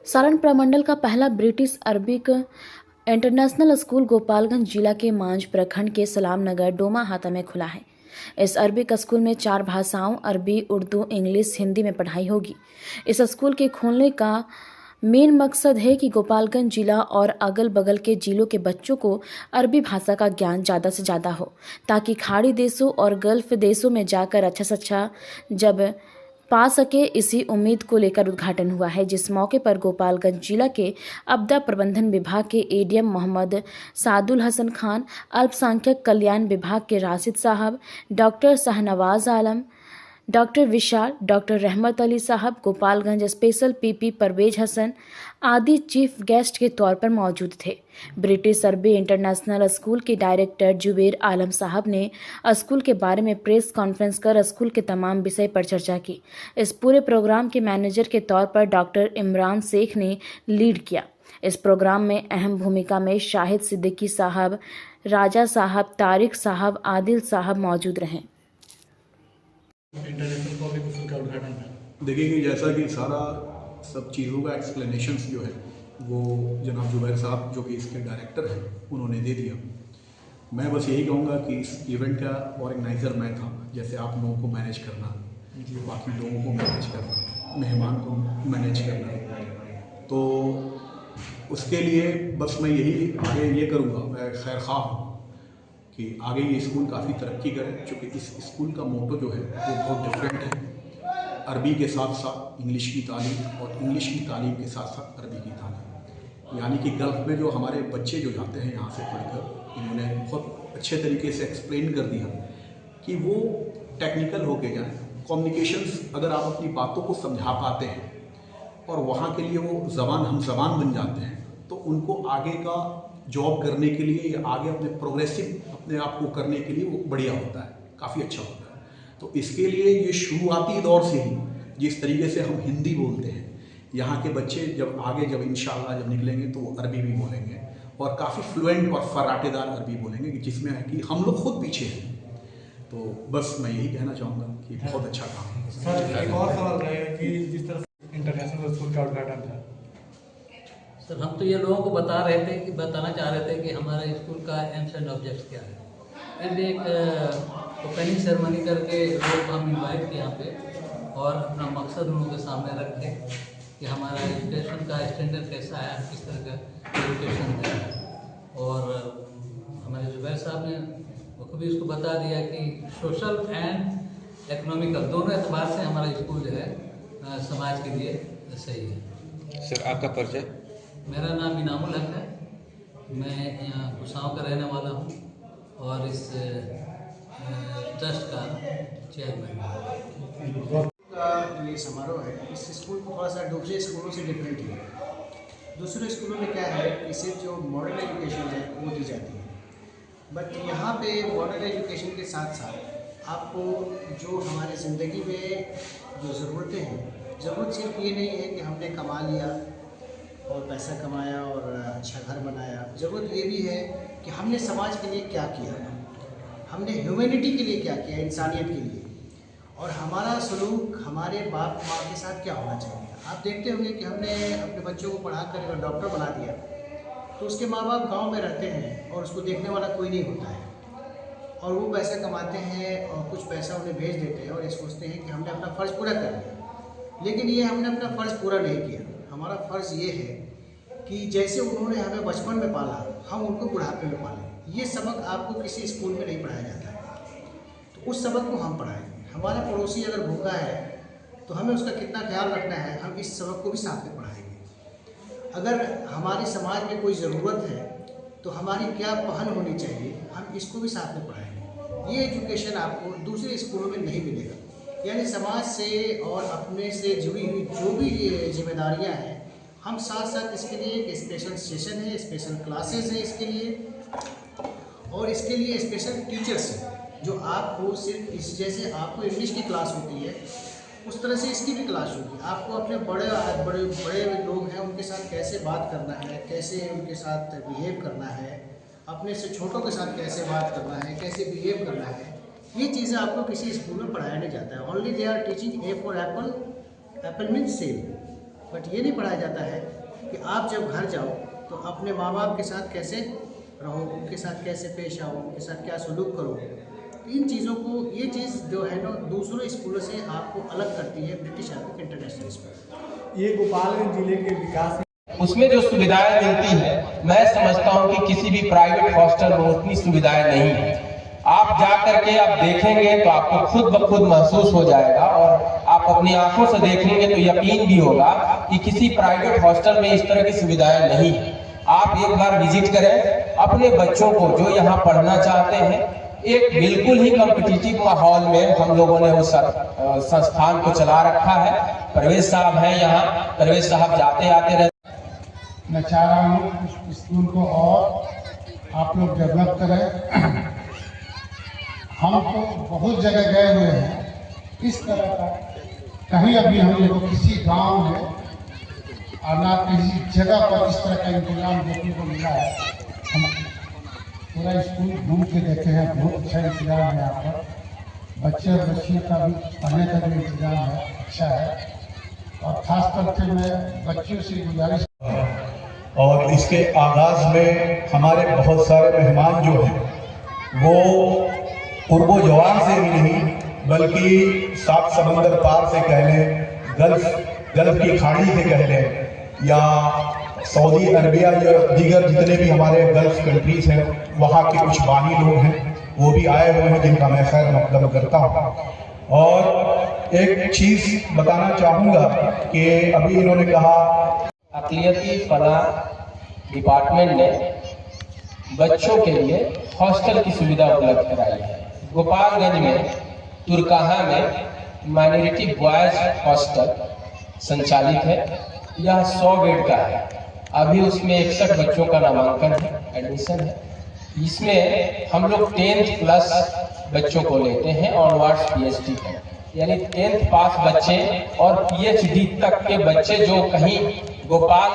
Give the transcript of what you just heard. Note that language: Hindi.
सारण प्रमंडल का पहला British Arabic international school Gopalganj जिला के मांझ प्रखंड के सलाम नगर डोमा हाता में खुला है। इस अरबिक स्कूल में 4 भाषाओं अरबी, उर्दू, इंग्लिश, हिंदी में पढ़ाई होगी। इस स्कूल के खोलने का मेन मकसद है कि गोपालगंज जिला और अगल बगल के जिलों के बच्चों को अरबी भाषा का ज्ञान ज़्यादा से ज़्यादा हो, ताकि खाड़ी देशों और गल्फ देशों में जाकर अच्छा से अच्छा जब पा सके। इसी उम्मीद को लेकर उद्घाटन हुआ है, जिस मौके पर गोपालगंज जिला के आपदा प्रबंधन विभाग के एडीएम मोहम्मद सादुल हसन खान, अल्पसंख्यक कल्याण विभाग के राशिद साहब, डॉक्टर शाहनवाज आलम, डॉक्टर विशाल, डॉक्टर रहमत अली साहब, गोपालगंज स्पेशल पीपी परवेज हसन आदि चीफ गेस्ट के तौर पर मौजूद थे। ब्रिटिश अरबी इंटरनेशनल स्कूल के डायरेक्टर जुबेर आलम साहब ने स्कूल के बारे में प्रेस कॉन्फ्रेंस कर स्कूल के तमाम विषय पर चर्चा की। इस पूरे प्रोग्राम के मैनेजर के तौर पर डॉक्टर इमरान शेख ने लीड किया। इस प्रोग्राम में अहम भूमिका में शाहिद सिद्दीकी साहब, राजा साहब, तारिक साहब, आदिल साहब मौजूद रहे। इंटरनेशनल पब्लिक स्कूल का उद्घाटन था। देखिए कि जैसा कि सारा सब चीज़ों का एक्सप्लेनेशंस जो है वो जनाब जुबैर साहब जो कि इसके डायरेक्टर हैं उन्होंने दे दिया। मैं बस यही कहूँगा कि इस इवेंट का ऑर्गेनाइज़र मैं था। जैसे आप लोगों को मैनेज करना, बाकी लोगों को मैनेज करना, मेहमान को मैनेज करना, तो उसके लिए बस मैं यही आगे ये करूँगा। मैं खैर ख़्वाह हूँ कि आगे ये स्कूल काफ़ी तरक्की करे, क्योंकि इस स्कूल का मोटो जो है वो बहुत डिफरेंट है। अरबी के साथ साथ इंग्लिश की तालीम और इंग्लिश की तालीम के साथ साथ अरबी की तालीम, यानी कि गल्फ़ में जो हमारे बच्चे जो जाते हैं यहाँ से पढ़कर, इन्होंने बहुत अच्छे तरीके से एक्सप्लेन कर दिया कि वो टेक्निकल होके जाएँ। कम्युनिकेशंस अगर आप अपनी बातों को समझा पाते हैं और वहाँ के लिए वो ज़बान हम ज़बान बन जाते हैं, तो उनको आगे का जॉब करने के लिए या आगे अपने प्रोग्रेसिव अपने आप को करने के लिए वो बढ़िया होता है, काफ़ी अच्छा होता है। तो इसके लिए ये शुरुआती दौर से ही जिस तरीके से हम हिंदी बोलते हैं, यहाँ के बच्चे जब आगे जब इंशाअल्लाह जब निकलेंगे तो वो अरबी भी बोलेंगे और काफ़ी फ्लुएंट और फराटेदार अरबी बोलेंगे, कि जिसमें है कि हम लोग खुद पीछे हैं। तो बस मैं यही कहना चाहूँगा कि बहुत अच्छा काम है। सर एक और सवाल रहेगा कि जिस तरह से इंटरनेशनल स्कूल का उद्घाटन था, सर हम तो ये लोगों को बताना चाह रहे थे कि हमारे स्कूल का एम्स एंड ऑब्जेक्ट्स क्या है। फिर एक ओपनिंग सेरेमनी करके लोग हम इनवाइट किए यहाँ पे और अपना मकसद उन लोगों के सामने रखे कि हमारा एजुकेशन का स्टैंडर्ड कैसा है, किस तरह का एजुकेशन है। और हमारे जुबैर साहब ने भी उसको बता दिया कि सोशल एंड इकोनॉमिकल दोनों एतबार से हमारा स्कूल जो है समाज के लिए सही है। सर आपका परिचय? मेरा नाम इनामुल हक है, मैं यहाँ कुसाओं का रहने वाला हूँ और इस ट्रस्ट का चेयरमैन हूँ। का ये समारोह है, इस स्कूल को थोड़ा सा दूसरे स्कूलों से डिफरेंट है। दूसरे स्कूलों में क्या है कि सिर्फ जो मॉडर्न एजुकेशन है वो दी जाती है, बट यहाँ पे मॉडर्न एजुकेशन के साथ साथ आपको जो हमारी ज़िंदगी में जो ज़रूरतें हैं, ज़रूरत सिर्फ ये नहीं है कि हमने कमा लिया और पैसा कमाया और अच्छा घर बनाया। ज़रूरत ये भी है कि हमने समाज के लिए क्या किया, हमने ह्यूमैनिटी के लिए क्या किया, इंसानियत के लिए, और हमारा सलूक हमारे बाप माँ के साथ क्या होना चाहिए। आप देखते होंगे कि हमने अपने बच्चों को पढ़ा कर अगर डॉक्टर बना दिया तो उसके माँ बाप गांव में रहते हैं और उसको देखने वाला कोई नहीं होता है, और वो पैसा कमाते हैं और कुछ पैसा उन्हें भेज देते हैं और ये सोचते हैं कि हमने अपना फ़र्ज़ पूरा कर लिया। लेकिन ये हमने अपना फ़र्ज़ पूरा नहीं किया। हमारा फ़र्ज़ ये है कि जैसे उन्होंने हमें बचपन में पाला, हम उनको बुढ़ापे में पालें। ये सबक आपको किसी स्कूल में नहीं पढ़ाया जाता है, तो उस सबक को हम पढ़ाएंगे। हमारा पड़ोसी अगर भूखा है तो हमें उसका कितना ख्याल रखना है, हम इस सबक को भी साथ में पढ़ाएंगे। अगर हमारे समाज में कोई ज़रूरत है तो हमारी क्या पहल होनी चाहिए, हम इसको भी साथ में पढ़ाएंगे। ये एजुकेशन आपको दूसरे स्कूलों में नहीं मिलेगा। यानी समाज से और अपने से जुड़ी हुई जो भी जिम्मेदारियां हैं, हम साथ साथ इसके लिए एक स्पेशल सेशन है, स्पेशल क्लासेस है इसके लिए, और इसके लिए स्पेशल टीचर्स हैं जो आपको सिर्फ इस जैसे आपको इंग्लिश की क्लास होती है उस तरह से इसकी भी क्लास होगी। आपको अपने बड़े लोग हैं उनके साथ कैसे बात करना है, कैसे उनके साथ बिहेव करना है, अपने से छोटों के साथ कैसे बात करना है, कैसे बिहेव करना है, ये चीज़ें आपको किसी स्कूल में पढ़ाया नहीं जाता है। Only they are teaching a for apple, apple means सेब। बट ये नहीं पढ़ाया जाता है कि आप जब घर जाओ तो अपने माँ बाप के साथ कैसे रहो, उनके साथ कैसे पेश आओ, उनके साथ क्या सलूक करो। इन चीज़ों को, ये चीज़ जो है ना दूसरों स्कूलों से आपको अलग करती है ब्रिटिश अरबिक इंटरनेशनल स्कूल। ये गोपालगंज जिले के विकास उसमें जो सुविधाएं मिलती है, मैं समझता हूं कि किसी भी प्राइवेट हॉस्टल में उतनी सुविधाएं नहीं है। आप जा करके आप देखेंगे तो आपको खुद ब खुद महसूस हो जाएगा और आप अपनी आंखों से देखेंगे तो यकीन भी होगा कि किसी प्राइवेट हॉस्टल में इस तरह की सुविधाएं नहीं है। आप एक बार विजिट करें, अपने बच्चों को जो यहाँ पढ़ना चाहते हैं, एक बिल्कुल ही कॉम्पिटिटिव माहौल में हम लोगों ने उस संस्थान को चला रखा है। परवेज साहब हैं यहाँ, परवेज साहब जाते आते रहते। मैं चाह रहा हूँ इस स्कूल को और आप लोग डेवलप करें। हम तो बहुत जगह गए हुए हैं, इस तरह का कहीं अभी हम लोग को किसी गांव में और ना किसी जगह पर इस तरह का इंतजाम देखने को मिला है। हम पूरा स्कूल घूम के देखे हैं, बहुत अच्छा इंतजाम है यहाँ पर। बच्चे और बच्चियों का भी पढ़ने का भी इंतजाम है, अच्छा है। और ख़ास करके मैं बच्चों से गुजारिश, और इसके आगाज़ में हमारे बहुत सारे मेहमान जो हैं वो पूर्वो जवान से ही नहीं बल्कि सात समंदर पार से कह लें, गल्फ की खाड़ी से कह लें, या सऊदी अरबिया या दीगर जितने भी हमारे गल्फ कंट्रीज हैं वहाँ के कुछ बानी लोग हैं, वो भी आए हुए हैं जिनका मैं खैर मकदम करता हूँ। और एक चीज़ बताना चाहूँगा कि अभी इन्होंने कहा अक़लियती फलाह डिपार्टमेंट ने बच्चों के लिए हॉस्टल की सुविधा उपलब्ध कराई है। गोपालगंज में तुरकाहा में माइनॉरिटी बॉयज हॉस्टल संचालित है। यह 100 बेड का है। अभी उसमें 61 बच्चों का नामांकन है, एडमिशन है। इसमें हम लोग 10th प्लस बच्चों को लेते हैं ऑनवर्ड्स PhD तक, यानी 10th पास बच्चे और PhD तक के बच्चे जो कहीं गोपाल